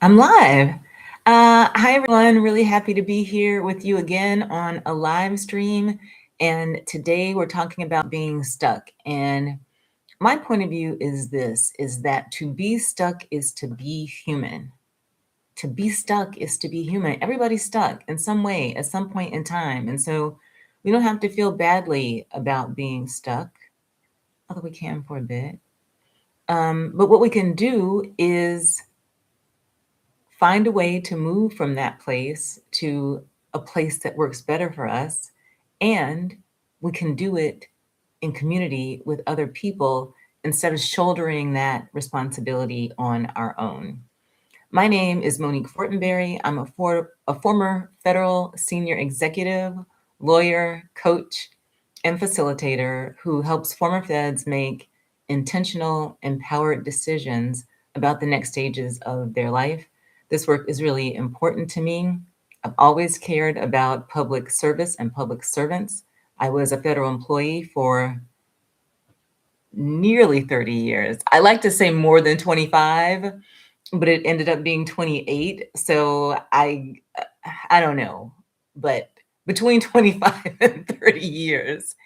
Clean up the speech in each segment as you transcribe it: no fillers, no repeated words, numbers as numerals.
I'm live. Hi, everyone. Really happy to be here with you again on a live stream. And today we're talking about being stuck. And my point of view is this, is that to be stuck is to be human. To be stuck is to be human. Everybody's stuck in some way at some point in time. And so we don't have to feel badly about being stuck, although we can for a bit. But what we can do is find a way to move from that place to a place that works better for us. And we can do it in community with other people instead of shouldering that responsibility on our own. My name is Monique Fortenberry. I'm a former federal senior executive, lawyer, coach, and facilitator who helps former feds make intentional, empowered decisions about the next stages of their life. This work is really important to me. I've always cared about public service and public servants. I was a federal employee for nearly 30 years. I like to say more than 25, but it ended up being 28. So I don't know, but between 25 and 30 years.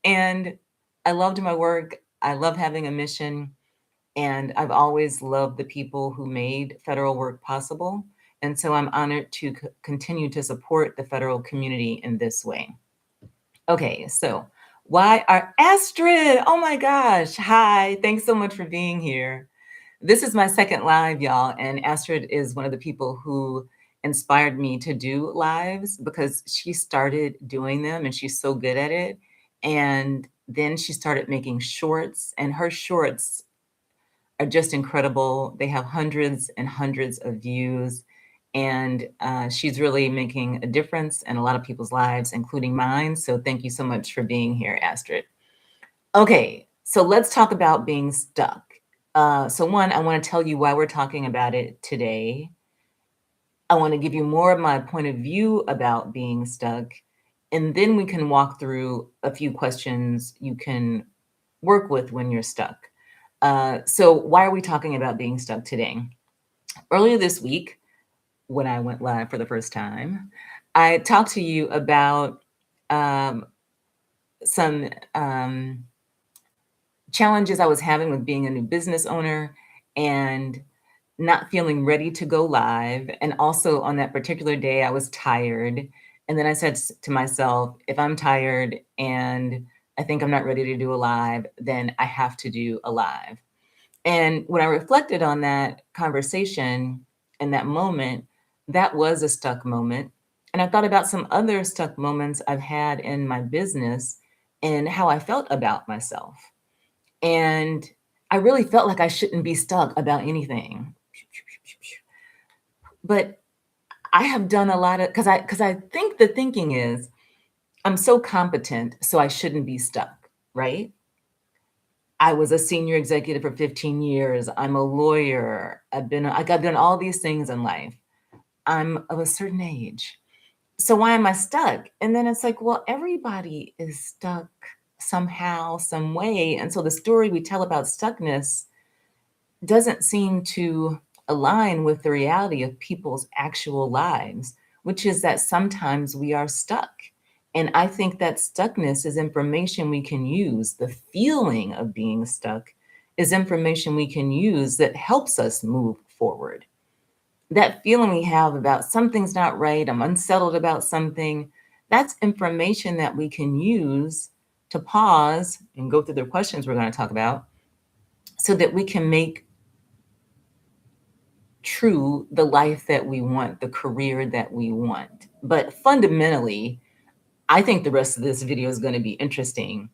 And I loved my work. I love having a mission. And I've always loved the people who made federal work possible. And so I'm honored to continue to support the federal community in this way. Okay, so why are Astrid? Oh my gosh. Hi, thanks so much for being here. This is my second live, y'all, and Astrid is one of the people who inspired me to do lives because she started doing them and she's so good at it. And then she started making shorts, and her shorts are just incredible. They have hundreds and hundreds of views, and she's really making a difference in a lot of people's lives, including mine. So thank you so much for being here, Astrid. Okay, so let's talk about being stuck. So one, I want to tell you why we're talking about it today. I want to give you more of my point of view about being stuck, and then we can walk through a few questions you can work with when you're stuck. So why are we talking about being stuck today? Earlier this week, when I went live for the first time, I talked to you about um, some challenges I was having with being a new business owner and not feeling ready to go live. And also on that particular day, I was tired. And then I said to myself, if I'm tired and I think I'm not ready to do a live, then I have to do a live. And when I reflected on that conversation in that moment, that was a stuck moment. And I thought about some other stuck moments I've had in my business and how I felt about myself. And I really felt like I shouldn't be stuck about anything. But I have done a lot of because I think the thinking is I'm so competent, so I shouldn't be stuck, right? I was a senior executive for 15 years. I'm a lawyer. I've done all these things in life. I'm of a certain age. So why am I stuck? And then it's like, well, everybody is stuck somehow, some way. And so the story we tell about stuckness doesn't seem to align with the reality of people's actual lives, which is that sometimes we are stuck. And I think that stuckness is information we can use. The feeling of being stuck is information we can use that helps us move forward. That feeling we have about something's not right, I'm unsettled about something, that's information that we can use to pause and go through the questions we're going to talk about so that we can make true the life that we want, the career that we want. But fundamentally, I think the rest of this video is going to be interesting.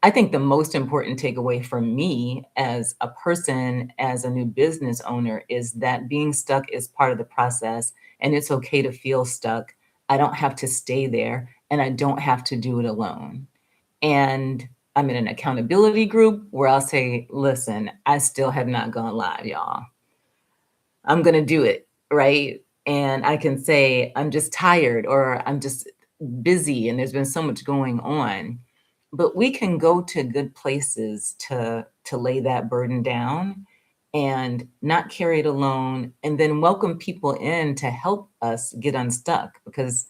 I think the most important takeaway for me as a person, as a new business owner, is that being stuck is part of the process and it's okay to feel stuck. I don't have to stay there and I don't have to do it alone. And I'm in an accountability group where I'll say, listen, I still have not gone live, y'all. I'm going to do it, right? And I can say, I'm just tired or I'm just busy and there's been so much going on. But we can go to good places to lay that burden down and not carry it alone, and then welcome people in to help us get unstuck. Because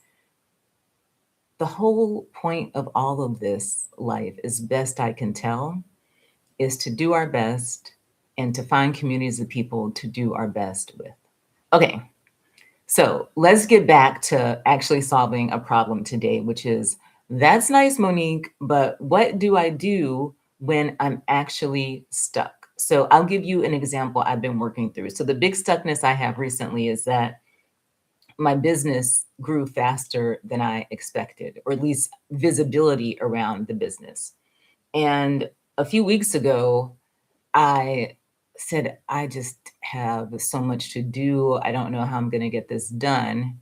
the whole point of all of this life, as best I can tell, is to do our best and to find communities of people to do our best with. Okay, so let's get back to actually solving a problem today, which is that's nice, Monique, but what do I do when I'm actually stuck? So I'll give you an example I've been working through. So the big stuckness I have recently is that my business grew faster than I expected, or at least visibility around the business. And a few weeks ago, I said, I just have so much to do. I don't know how I'm going to get this done.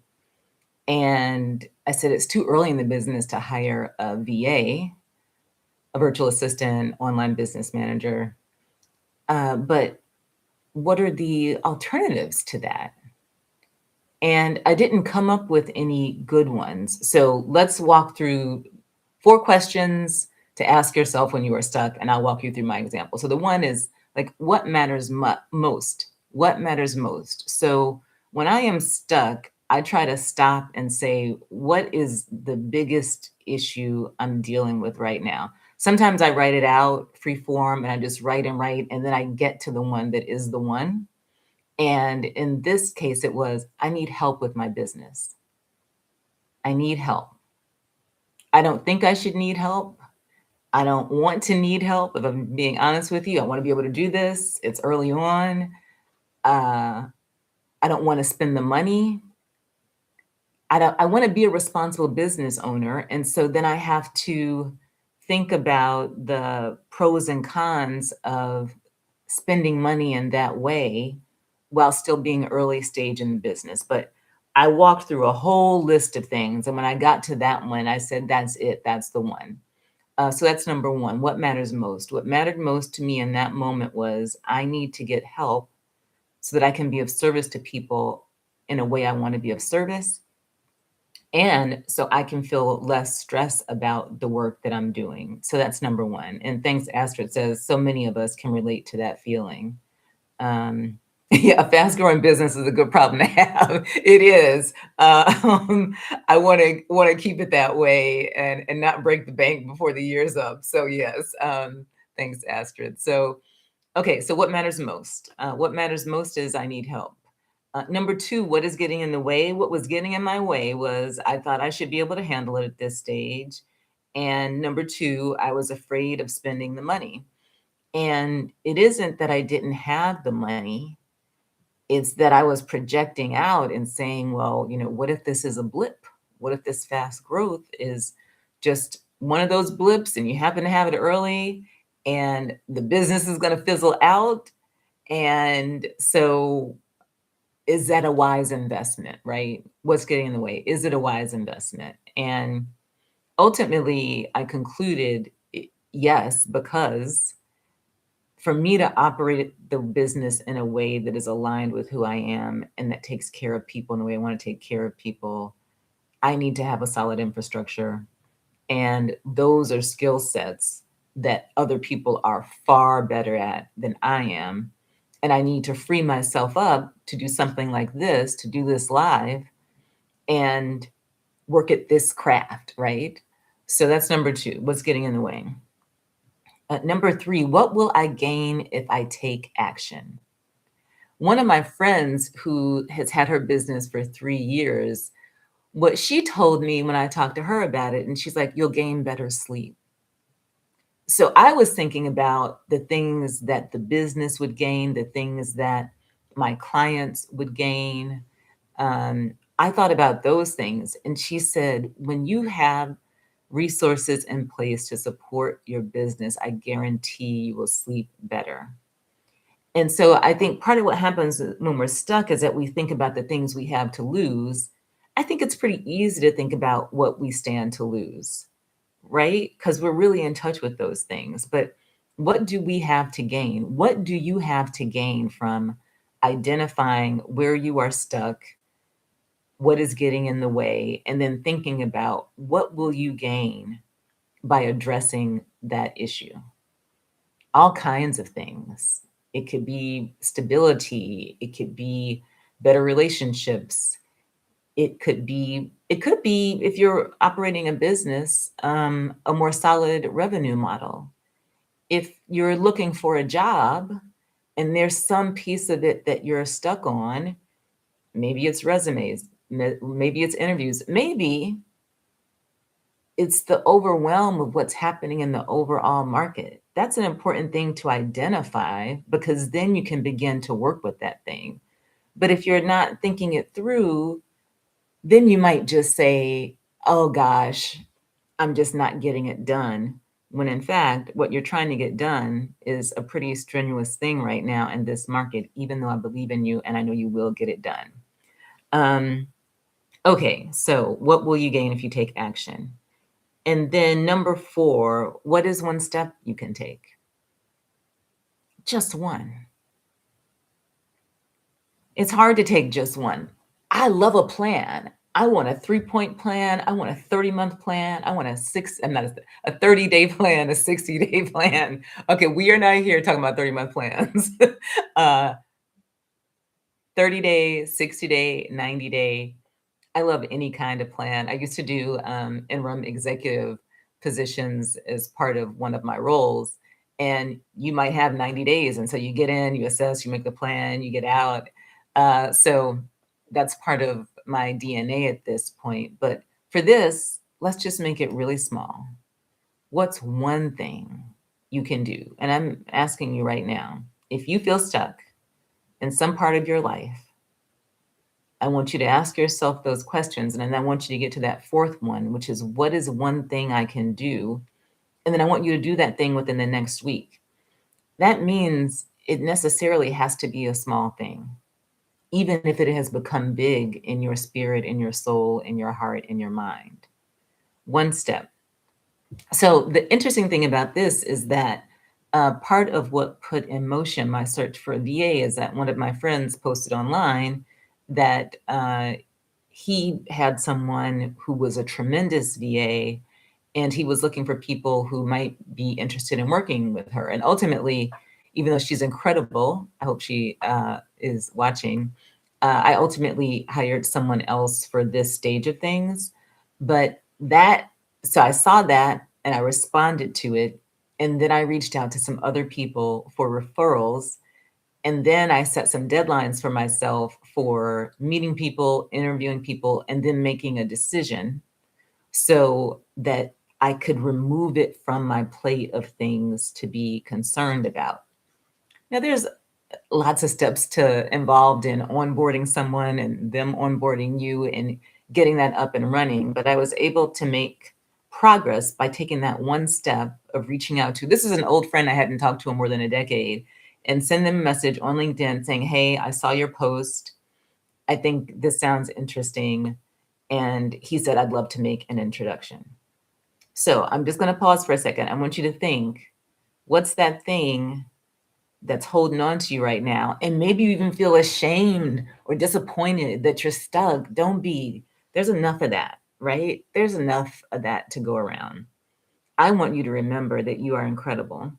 And I said, it's too early in the business to hire a VA, a virtual assistant, online business manager. But what are the alternatives to that? And I didn't come up with any good ones. So let's walk through 4 questions to ask yourself when you are stuck, and I'll walk you through my example. So the one is like, what matters most? What matters most? So when I am stuck, I try to stop and say, what is the biggest issue I'm dealing with right now? Sometimes I write it out free form and I just write and write, and then I get to the one that is the one. And in this case, it was, I need help with my business. I need help. I don't think I should need help. I don't want to need help. If I'm being honest with you, I want to be able to do this. It's early on. Uh, I don't want to spend the money. I want to be a responsible business owner. And so then I have to think about the pros and cons of spending money in that way while still being early stage in the business. But I walked through a whole list of things. And when I got to that one, I said, that's it. That's the one. So that's number one. What matters most? What mattered most to me in that moment was I need to get help so that I can be of service to people in a way I want to be of service. And so I can feel less stress about the work that I'm doing. So that's number one. And thanks, Astrid says, so many of us can relate to that feeling. Um, yeah, a fast growing business is a good problem to have. It is. I want to keep it that way and not break the bank before the year's up. So yes, thanks, Astrid. So okay, so what matters most? What matters most is I need help. Number two, what is getting in the way? What was getting in my way was I thought I should be able to handle it at this stage. And number two, I was afraid of spending the money. And it isn't that I didn't have the money, it's that I was projecting out and saying, well, what if this is a blip? What if this fast growth is just one of those blips and you happen to have it early and the business is going to fizzle out? And so is that a wise investment, right? What's getting in the way? Is it a wise investment? And ultimately, I concluded yes, because for me to operate the business in a way that is aligned with who I am and that takes care of people in the way I want to take care of people, I need to have a solid infrastructure. And those are skill sets that other people are far better at than I am. And I need to free myself up to do something like this, to do this live and work at this craft, right? So that's number two. What's getting in the way? Number three, what will I gain if I take action? One of my friends who has had her business for 3 years, what she told me when I talked to her about it, and she's like, you'll gain better sleep. So I was thinking about the things that the business would gain, the things that my clients would gain. I thought about those things. And she said, when you have resources in place to support your business, I guarantee you will sleep better. And so I think part of what happens when we're stuck is that we think about the things we have to lose. I think it's pretty easy to think about what we stand to lose, right? Because we're really in touch with those things. But what do we have to gain? What do you have to gain from identifying where you are stuck, what is getting in the way, and then thinking about what will you gain by addressing that issue? All kinds of things. It could be stability. It could be better relationships. It could be if you're operating a business, a more solid revenue model. If you're looking for a job and there's some piece of it that you're stuck on, maybe it's resumes, maybe it's interviews, maybe it's the overwhelm of what's happening in the overall market. That's an important thing to identify because then you can begin to work with that thing. But if you're not thinking it through, then you might just say, oh gosh, I'm just not getting it done. When in fact, what you're trying to get done is a pretty strenuous thing right now in this market, even though I believe in you and I know you will get it done. Um, okay, so what will you gain if you take action? And then number 4, what is one step you can take? Just one. It's hard to take just one. I love a plan. I want a 3-point plan. I want a 30-month plan. I want I'm not a 30-day plan, a 60-day plan. Okay, we are not here talking about 30-month plans. uh, 30-day, 60-day, 90-day. I love any kind of plan. I used to do interim executive positions as part of one of my roles. And you might have 90 days. And so you get in, you assess, you make the plan, you get out. So that's part of my DNA at this point. But for this, let's just make it really small. What's one thing you can do? And I'm asking you right now, if you feel stuck in some part of your life, I want you to ask yourself those questions. And then I want you to get to that fourth one, which is what is one thing I can do? And then I want you to do that thing within the next week. That means it necessarily has to be a small thing, even if it has become big in your spirit, in your soul, in your heart, in your mind. One step. So the interesting thing about this is that part of what put in motion my search for a VA is that one of my friends posted online that he had someone who was a tremendous VA and he was looking for people who might be interested in working with her. And ultimately, even though she's incredible, I hope she is watching, I ultimately hired someone else for this stage of things. But so I saw that and I responded to it. And then I reached out to some other people for referrals. And then I set some deadlines for myself for meeting people, interviewing people, and then making a decision so that I could remove it from my plate of things to be concerned about. Now, there's lots of steps to involved in onboarding someone and them onboarding you and getting that up and running. But I was able to make progress by taking that one step of reaching out to, this is an old friend I hadn't talked to in more than a decade, and send them a message on LinkedIn saying, hey, I saw your post. I think this sounds interesting. And he said, I'd love to make an introduction. So I'm just going to pause for a second. I want you to think, what's that thing that's holding on to you right now? And maybe you even feel ashamed or disappointed that you're stuck. Don't be. There's enough of that, right? There's enough of that to go around. I want you to remember that you are incredible.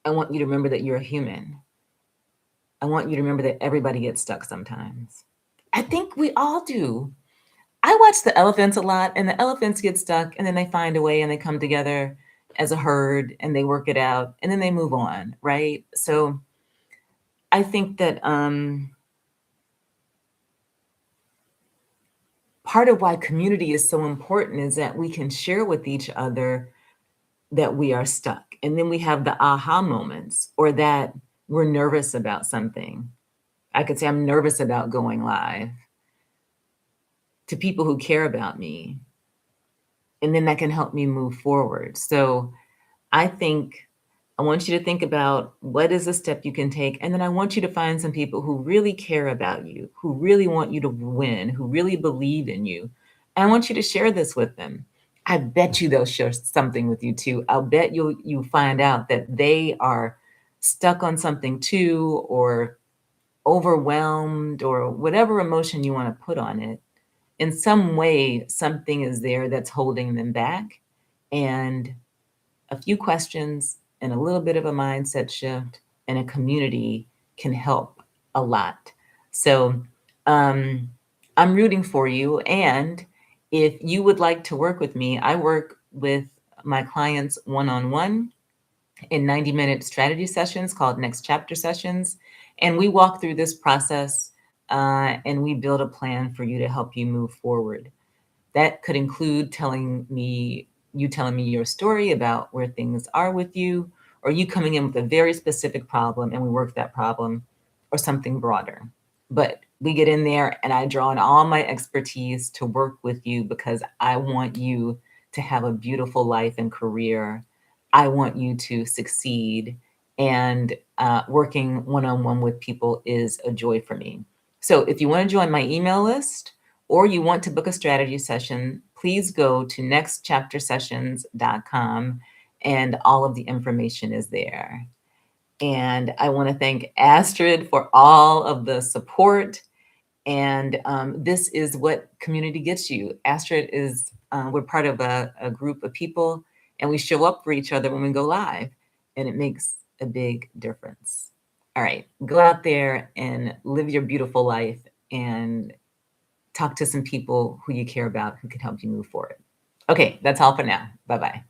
I want you to remember that you're a human. I want you to remember that everybody gets stuck sometimes. I think we all do. I watch the elephants a lot, and the elephants get stuck, and then they find a way and they come together as a herd and they work it out and then they move on, right? So I think that part of why community is so important is that we can share with each other that we are stuck. And then we have the aha moments or that we're nervous about something. I could say I'm nervous about going live to people who care about me. And then that can help me move forward. So I think I want you to think about what is a step you can take. And then I want you to find some people who really care about you, who really want you to win, who really believe in you. And I want you to share this with them. I bet you they'll share something with you too. I'll bet you find out that they are stuck on something too, or overwhelmed, or whatever emotion you want to put on it. In some way, something is there that's holding them back. And a few questions and a little bit of a mindset shift, and a community can help a lot. So um, I'm rooting for you. And if you would like to work with me, I work with my clients one-on-one in 90-minute strategy sessions called Next Chapter Sessions. And we walk through this process and we build a plan for you to help you move forward. That could include telling me your story about where things are with you, or you coming in with a very specific problem and we work that problem, or something broader. But we get in there and I draw on all my expertise to work with you because I want you to have a beautiful life and career. I want you to succeed. And working one on one with people is a joy for me. So if you want to join my email list, or you want to book a strategy session, please go to nextchaptersessions.com and all of the information is there. And I want to thank Astrid for all of the support. And this is what community gets you. Astrid is, we're part of a group of people and we show up for each other when we go live, and it makes a big difference. All right, go out there and live your beautiful life and talk to some people who you care about who can help you move forward. Okay, that's all for now. Bye-bye.